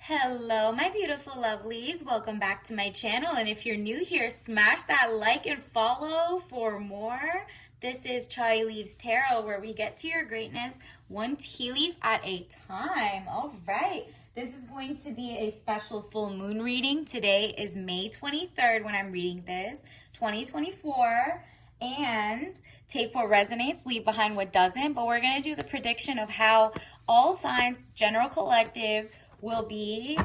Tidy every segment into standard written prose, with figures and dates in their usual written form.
Hello, my beautiful lovelies. Welcome back to my channel. And if you're new here, smash that like and follow for more. This is Chai Leaves Tarot, where we get to your greatness one tea leaf at a time. All right. This is going to be a special full moon reading. Today is May 23rd when I'm reading this, 2024. And take what resonates, leave behind what doesn't. But we're going to do the prediction of how all signs, general collective, will be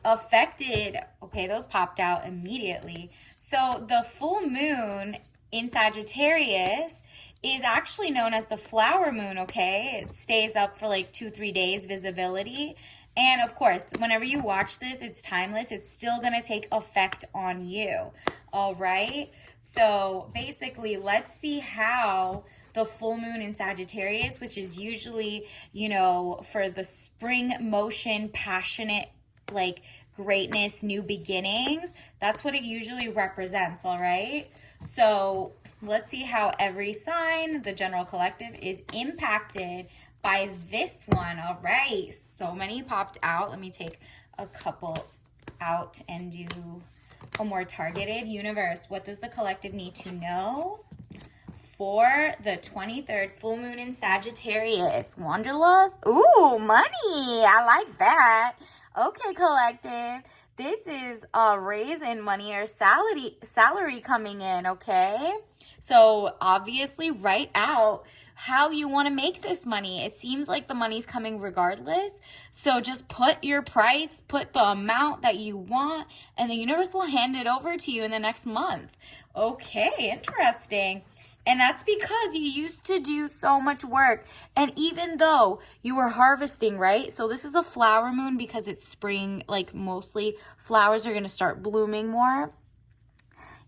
affected. Okay, those popped out immediately. So the full moon in Sagittarius is actually known as the flower moon, okay? It stays up for like 2-3 days visibility. And of course, whenever you watch this, it's timeless. It's still going to take effect on you, all right? So basically, let's see how the full moon in Sagittarius, which is usually, for the spring motion, passionate, like greatness, new beginnings, that's what it usually represents, all right? So let's see how every sign, the general collective, is impacted by this one, all right? So many popped out. Let me take a couple out and do a more targeted. Universe, what does the collective need to know for the 23rd full moon in Sagittarius? Wanderlust? Ooh, money. I like that. Okay, collective. This is a raise in money or salary coming in, okay? So obviously write out how you want to make this money. It seems like the money's coming regardless. So just put your price, put the amount that you want, and the universe will hand it over to you in the next month. Okay, interesting. And that's because you used to do so much work. And even though you were harvesting, right? So this is a flower moon because it's spring, like mostly flowers are going to start blooming more.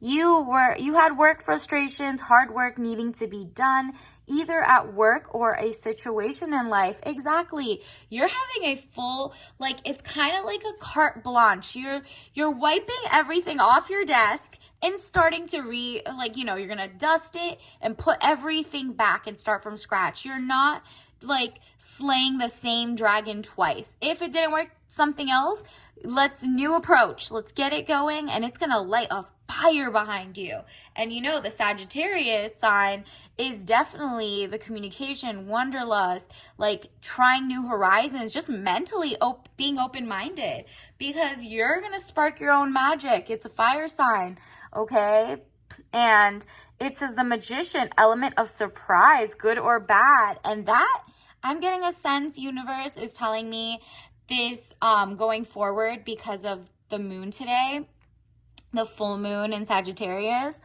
You had work frustrations, hard work needing to be done, either at work or a situation in life. Exactly. You're having a full, like, it's kind of like a carte blanche. You're wiping everything off your desk and starting to you're going to dust it and put everything back and start from scratch. You're not like slaying the same dragon twice. If it didn't work, something else, new approach. Let's get it going, and it's going to light a fire behind you. And the Sagittarius sign is definitely the communication, wanderlust, like trying new horizons, just mentally being open-minded, because you're going to spark your own magic. It's a fire sign, okay? And it says the magician, element of surprise, good or bad. And that, I'm getting a sense, universe is telling me this going forward because of the moon today, the full moon in Sagittarius.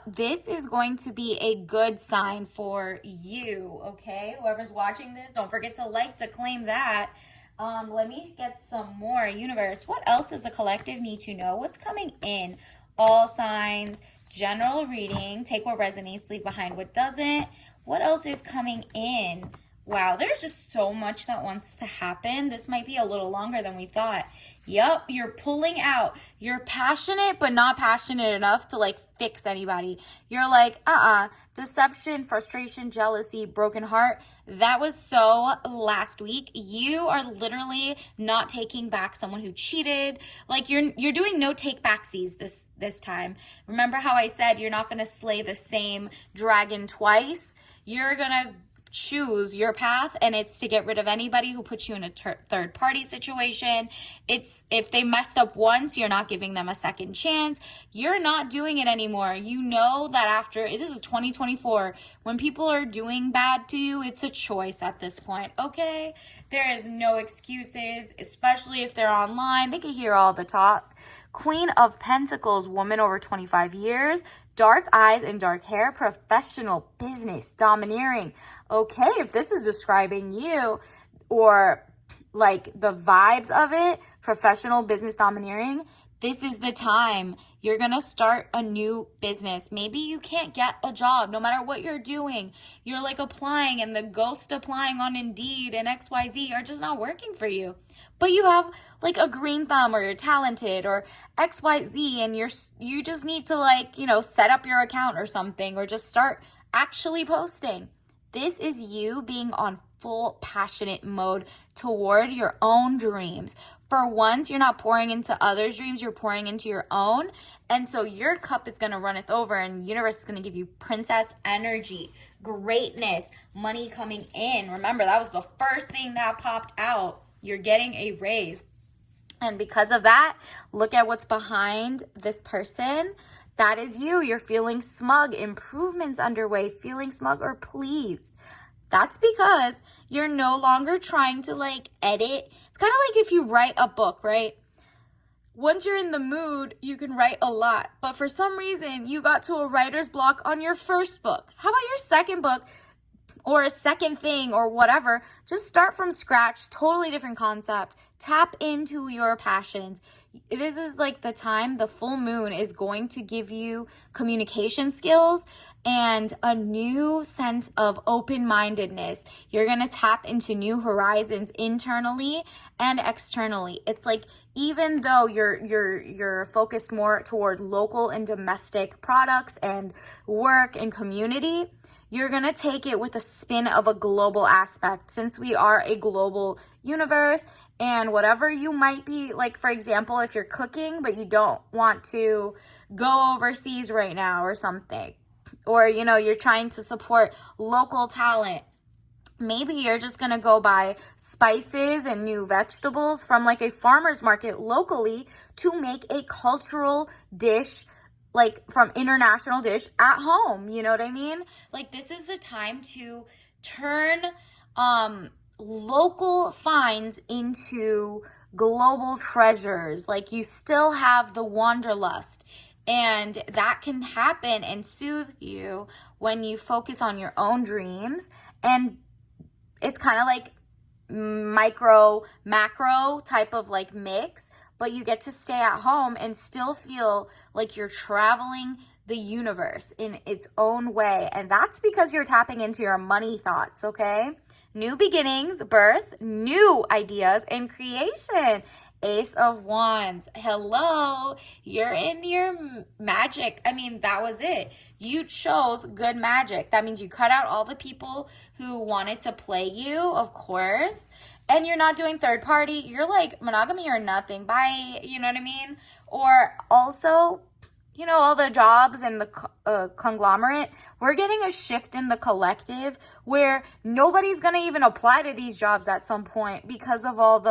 This is going to be a good sign for you, okay? Whoever's watching this, don't forget to claim that. Let me get some more. Universe, what else does the collective need to know? What's coming in? All signs, general reading, take what resonates, leave behind what doesn't. What else is coming in? Wow, there's just so much that wants to happen. This might be a little longer than we thought. Yep, you're pulling out. You're passionate, but not passionate enough to fix anybody. You're like, deception, frustration, jealousy, broken heart. That was so last week. You are literally not taking back someone who cheated. Like you're doing no take backsies this time. Remember how I said you're not going to slay the same dragon twice? You're going to choose your path, and it's to get rid of anybody who puts you in a third party situation. It's if they messed up once, you're not giving them a second chance. You're not doing it anymore. You know that after, this is 2024, when people are doing bad to you, it's a choice at this point, okay? There is no excuses, especially if they're online. They can hear all the talk. Queen of Pentacles, woman over 25 years, dark eyes and dark hair, professional, business, domineering. Okay, if this is describing you or like the vibes of it, professional, business, domineering, this is the time. You're going to start a new business. Maybe you can't get a job no matter what you're doing. You're applying, and the ghost applying on Indeed and XYZ are just not working for you. But you have a green thumb, or you're talented, or XYZ, and you just need to set up your account or something, or just start actually posting. This is you being on full passionate mode toward your own dreams. For once, you're not pouring into others' dreams, you're pouring into your own. And so your cup is going to runneth over, and universe is going to give you princess energy, greatness, money coming in. Remember, that was the first thing that popped out. You're getting a raise. And because of that, look at what's behind this person. That is you. You're feeling smug, improvements underway, feeling smug or pleased. That's because you're no longer trying to like edit. It's kind of like if you write a book, right? Once you're in the mood, you can write a lot. But for some reason, you got to a writer's block on your first book. How about your second book? Or a second thing or whatever, just start from scratch, totally different concept. Tap into your passions. This is like the time, the full moon is going to give you communication skills and a new sense of open-mindedness. You're going to tap into new horizons internally and externally. It's like even though you're focused more toward local and domestic products and work and community, you're going to take it with a spin of a global aspect, since we are a global universe. And whatever you might be, like for example, if you're cooking but you don't want to go overseas right now or something, or you're trying to support local talent, maybe you're just going to go buy spices and new vegetables from like a farmer's market locally to make a cultural dish, like from international dish at home. You know what I mean? Like this is the time to turn local finds into global treasures. Like you still have the wanderlust, and that can happen and soothe you when you focus on your own dreams. And it's kind of like micro macro type of like mix, but you get to stay at home and still feel like you're traveling the universe in its own way. And that's because you're tapping into your money thoughts, okay? New beginnings, birth, new ideas, and creation. Ace of Wands. Hello, you're in your magic. I mean, that was it. You chose good magic. That means you cut out all the people who wanted to play you, of course. And you're not doing third party. You're like monogamy or nothing. Bye. You know what I mean? Or also, all the jobs and the conglomerate, we're getting a shift in the collective where nobody's going to even apply to these jobs at some point because of all the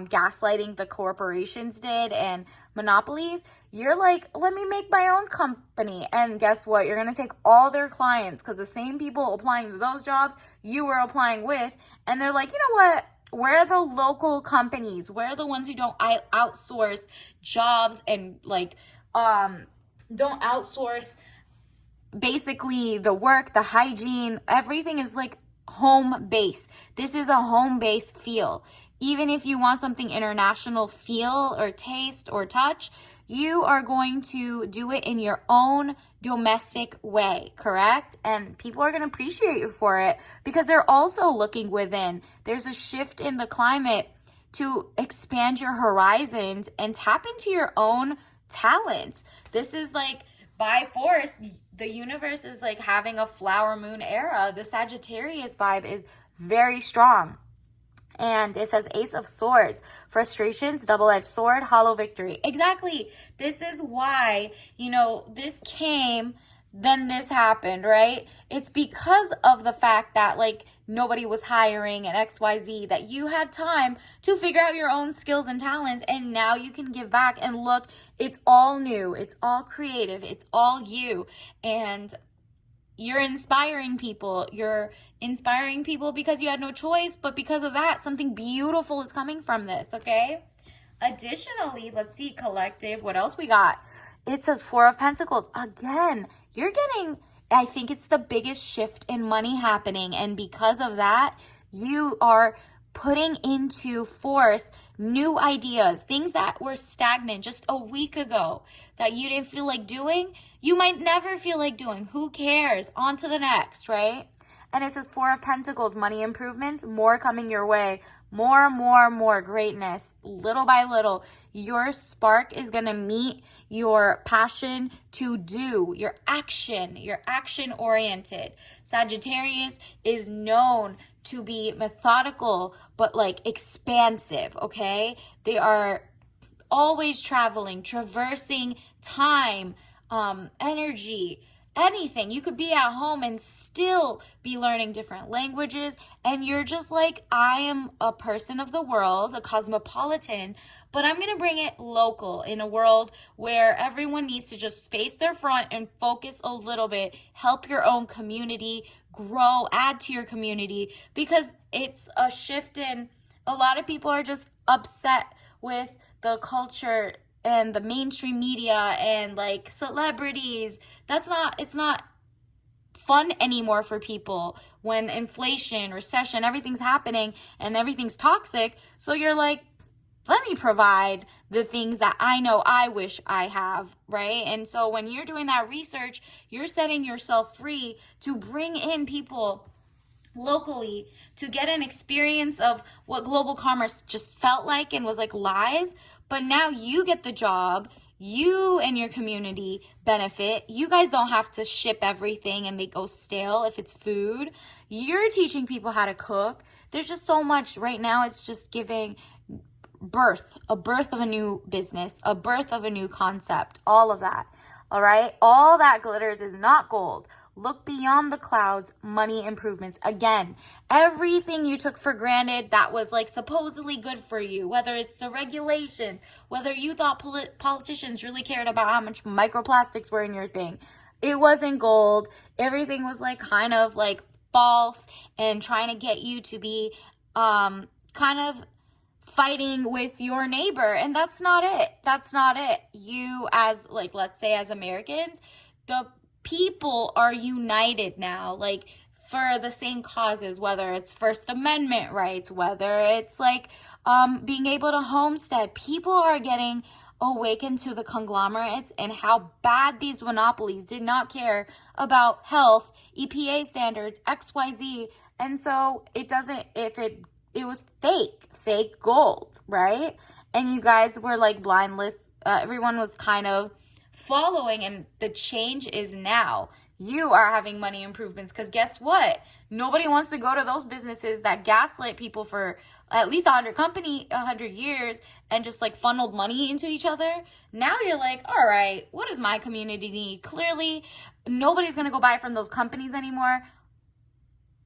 gaslighting the corporations did and monopolies. You're like, let me make my own company. And guess what? You're going to take all their clients, because the same people applying to those jobs you were applying with. And they're like, you know what? Where are the local companies? Where are the ones who don't outsource jobs and don't outsource basically the work, the hygiene, everything is like home base. This is a home based feel. Even if you want something international feel or taste or touch, you are going to do it in your own domestic way, correct? And people are going to appreciate you for it because they're also looking within. There's a shift in the climate to expand your horizons and tap into your own talents. This is like by force, the universe is like having a flower moon era. The Sagittarius vibe is very strong. And it says Ace of Swords, frustrations, double-edged sword, hollow victory. Exactly. This is why, this came, then this happened, right? It's because of the fact that nobody was hiring and XYZ, that you had time to figure out your own skills and talents, and now you can give back and look, it's all new, it's all creative, it's all you. And you're inspiring people. You're inspiring people because you had no choice, but because of that, something beautiful is coming from this, okay? Additionally, let's see, collective, what else we got? It says Four of Pentacles. Again, you're getting, I think it's the biggest shift in money happening. And because of that, you are putting into force new ideas, things that were stagnant just a week ago that you didn't feel like doing. You might never feel like doing. Who cares? On to the next, right? And it says Four of Pentacles, money improvements, more coming your way, more greatness, little by little. Your spark is going to meet your passion to do, your action oriented. Sagittarius is known to be methodical, but like expansive, okay? They are always traveling, traversing time, energy, anything. You could be at home and still be learning different languages. And you're just like, I am a person of the world, a cosmopolitan, but I'm going to bring it local in a world where everyone needs to just face their front and focus a little bit, help your own community grow, add to your community, because it's a shift in a lot of people are just upset with the culture and the mainstream media and like celebrities. It's not fun anymore for people when inflation, recession, everything's happening and everything's toxic. So you're like, let me provide the things that I know I wish I have, right? And so when you're doing that research, you're setting yourself free to bring in people locally to get an experience of what global commerce just felt like and was like lies. But now you get the job, you and your community benefit. You guys don't have to ship everything and they go stale if it's food. You're teaching people how to cook. There's just so much right now. It's just giving a birth of a new business, a birth of a new concept, all of that. All right. All that glitters is not gold. Look beyond the clouds, money improvements. Again, everything you took for granted that was like supposedly good for you, whether it's the regulations, whether you thought politicians really cared about how much microplastics were in your thing. It wasn't gold. Everything was like kind of like false and trying to get you to be kind of fighting with your neighbor. And that's not it. That's not it. You as like, let's say as Americans, the people are united now, like for the same causes, whether it's First Amendment rights, whether it's like being able to homestead. People are getting awakened to the conglomerates and how bad these monopolies did not care about health, EPA standards, XYZ. And so it was fake gold, right? And you guys were like blindless. Everyone was kind of following, and the change is now. You are having money improvements because guess what? Nobody wants to go to those businesses that gaslit people for at least 100 years and just like funneled money into each other. Now you're like, all right, what does my community need? Clearly, nobody's going to go buy from those companies anymore.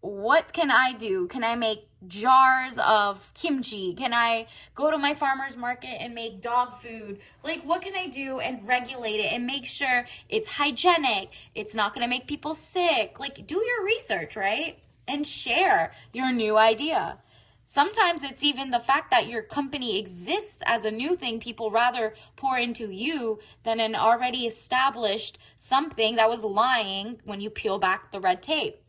What can I do? Can I make jars of kimchi? Can I go to my farmer's market and make dog food? Like, what can I do and regulate it and make sure it's hygienic? It's not going to make people sick. Like, do your research, right? And share your new idea. Sometimes it's even the fact that your company exists as a new thing. People rather pour into you than an already established something that was lying when you peel back the red tape.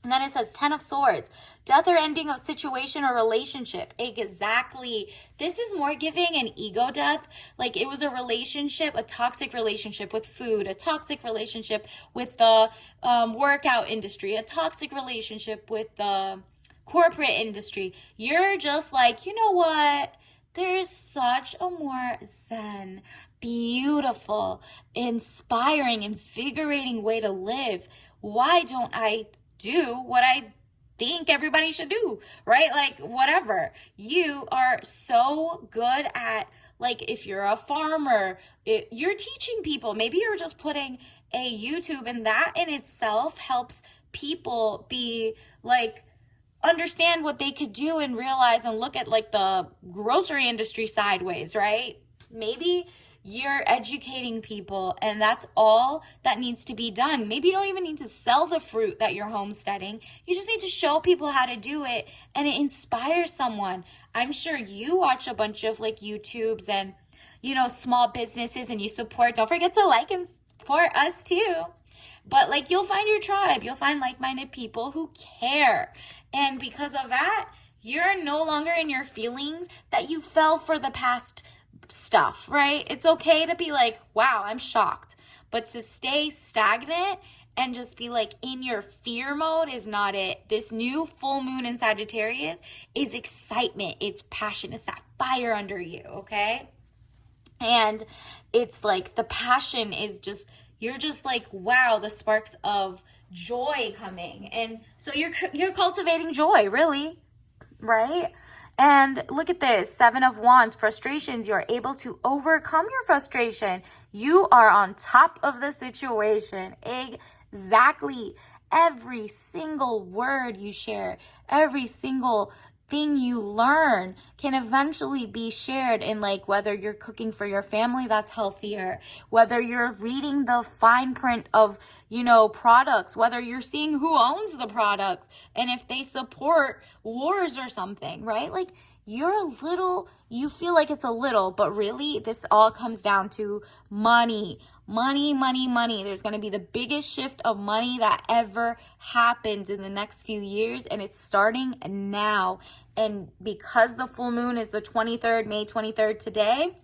And then it says 10 of Swords, death or ending of situation or relationship. Exactly. This is more giving an ego death. Like it was a relationship, a toxic relationship with food, a toxic relationship with the workout industry, a toxic relationship with the corporate industry. You're just like, you know what? There's such a more zen, beautiful, inspiring, invigorating way to live. Why don't I do what I think everybody should do, right? Like whatever. You are so good at, like, if you're a farmer, you're teaching people. Maybe you're just putting a YouTube, and that in itself helps people be like, understand what they could do and realize and look at like the grocery industry sideways, right? Maybe you're educating people, and that's all that needs to be done. Maybe you don't even need to sell the fruit that you're homesteading. You just need to show people how to do it, and it inspires someone. I'm sure you watch a bunch of like YouTubes and, you know, small businesses, and you support. Don't forget to like and support us too. But like, you'll find your tribe. You'll find like-minded people who care. And because of that, you're no longer in your feelings that you fell for the past stuff, right? It's okay to be like, wow, I'm shocked. But to stay stagnant and just be like in your fear mode is not it. This new full moon in Sagittarius is excitement. It's passion. It's that fire under you, okay? And it's like the passion is just, you're just like, wow, the sparks of joy coming. And so you're cultivating joy, really, right? And look at this, 7 of Wands, frustrations. You're able to overcome your frustration. You are on top of the situation. Exactly. Every single word you share, every single thing you learn can eventually be shared in, like, whether you're cooking for your family that's healthier, whether you're reading the fine print of, products, whether you're seeing who owns the products and if they support wars or something, right? Like, you feel like it's a little, but really this all comes down to money. Money, money, money. There's going to be the biggest shift of money that ever happens in the next few years, and it's starting now. And because the full moon is the 23rd, May 23rd today,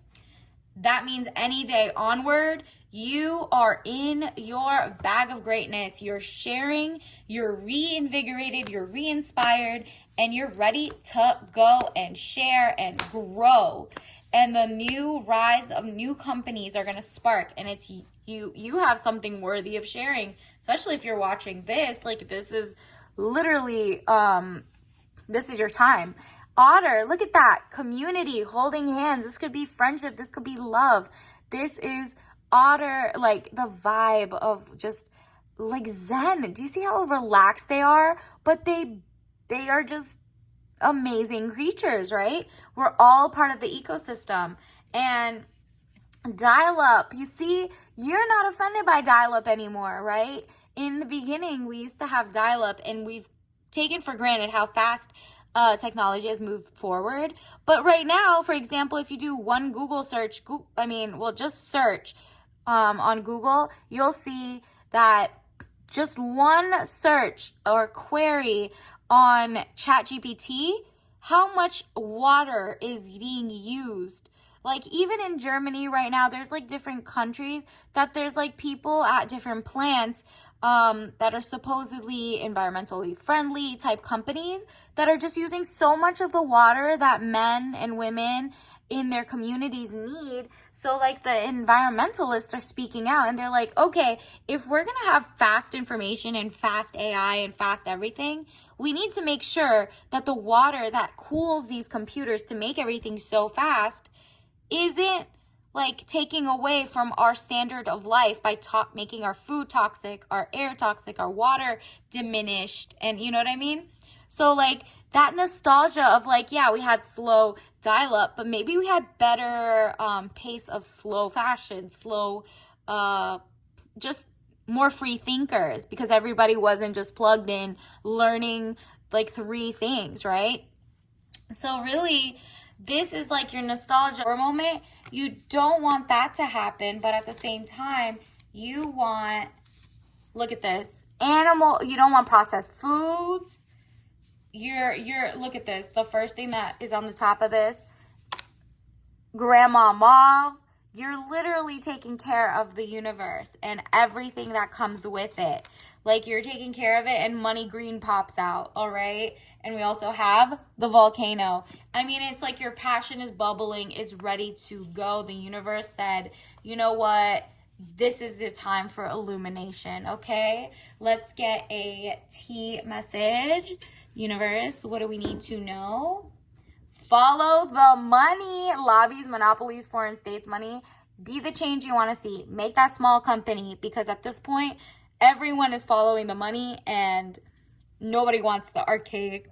that means any day onward, you are in your bag of greatness. You're sharing, you're reinvigorated, you're re-inspired, and you're ready to go and share and grow. And the new rise of new companies are going to spark, and it's you have something worthy of sharing, especially if you're watching this. Like, this is literally this is your time. Otter, look at that, community, holding hands. This could be friendship, this could be love. This is Otter, like the vibe of just like Zen. Do you see how relaxed they are? But they are just amazing creatures, right? We're all part of the ecosystem. And dial-up, you see, you're not offended by dial-up anymore, right? In the beginning, we used to have dial-up, and we've taken for granted how fast technology has moved forward. But right now, for example, if you do one Google search, just search on Google, you'll see that just one search or query on ChatGPT, how much water is being used. Like, even in Germany right now, there's like different countries that there's like people at different plants that are supposedly environmentally friendly type companies that are just using so much of the water that men and women in their communities need. So like the environmentalists are speaking out, and they're like, okay, if we're going to have fast information and fast AI and fast everything, we need to make sure that the water that cools these computers to make everything so fast isn't like taking away from our standard of life by making our food toxic, our air toxic, our water diminished. And you know what I mean? So like that nostalgia of like, yeah, we had slow dial up, but maybe we had better pace of slow fashion, slow, just more free thinkers, because everybody wasn't just plugged in learning like 3 things, right? So really, this is like your nostalgia moment. You don't want that to happen, but at the same time, you want, look at this, you don't want processed foods. Look at this. The first thing that is on the top of this, Grandma Mauve. You're literally taking care of the universe and everything that comes with it. Like, you're taking care of it, and money green pops out, all right? And we also have the volcano. I mean, it's like your passion is bubbling. It's ready to go. The universe said, you know what? This is the time for illumination, okay? Let's get a T message. Universe, what do we need to know? Follow the money. Lobbies, monopolies, foreign states money. Be the change you want to see. Make that small company, because at this point, everyone is following the money, and nobody wants the archaic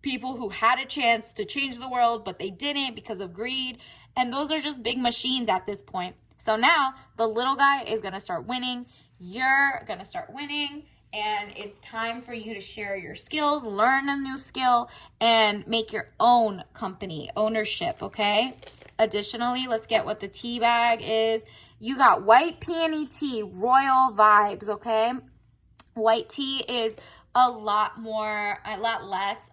people who had a chance to change the world, but they didn't because of greed. And those are just big machines at this point. So now the little guy is going to start winning. You're going to start winning. And it's time for you to share your skills, learn a new skill, and make your own company, ownership, okay? Additionally, let's get what the tea bag is. You got white peony tea, royal vibes, okay? White tea is a lot less,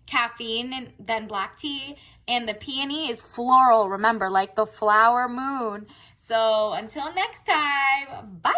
caffeine than black tea. And the peony is floral, remember, like the flower moon. So until next time, bye.